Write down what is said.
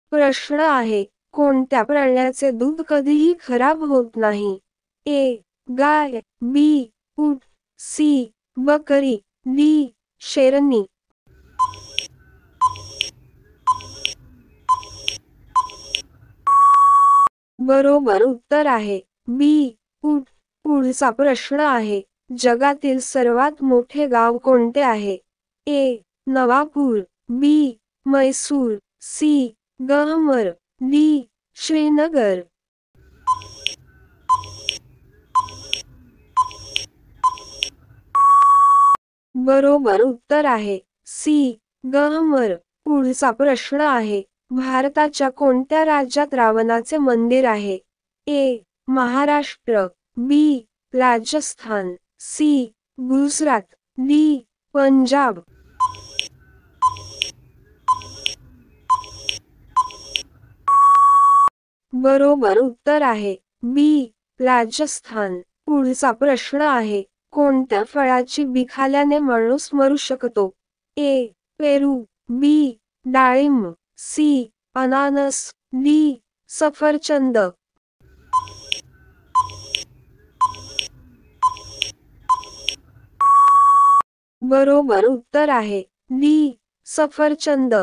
प्रश्न आहे, कोणत्या प्राण्याचे दूध कधीही खराब होत नाही? ए. गाय, बी. ऊंट, सी. बकरी, डी. शेरनी. बरोबर उत्तर आहे बी. ऊंट. पुढचा प्रश्न आहे, जगातील सर्वात मोठे गाव कोणते आहे? ए. नवापूर, बी. मैसूर, सी. गहमर, डी. श्रीनगर. बरोबर उत्तर आहे सी. गहमर. पुढचा प्रश्न आहे, भारताच्या कोणत्या राज्यात रावणाचे मंदिर आहे? ए. महाराष्ट्र, बी. राजस्थान, सी. गुजरात, डी. पंजाब. बरोबर उत्तर आहे बी. राजस्थान. पुढचा प्रश्न आहे, कोणत्या फळाची बी खाल्ल्याने माणूस मरू शकतो? ए. पेरू, बी. डाळिंब, सी. अननस, डी. सफरचंद. बरोबर उत्तर आहे डी. सफरचंद.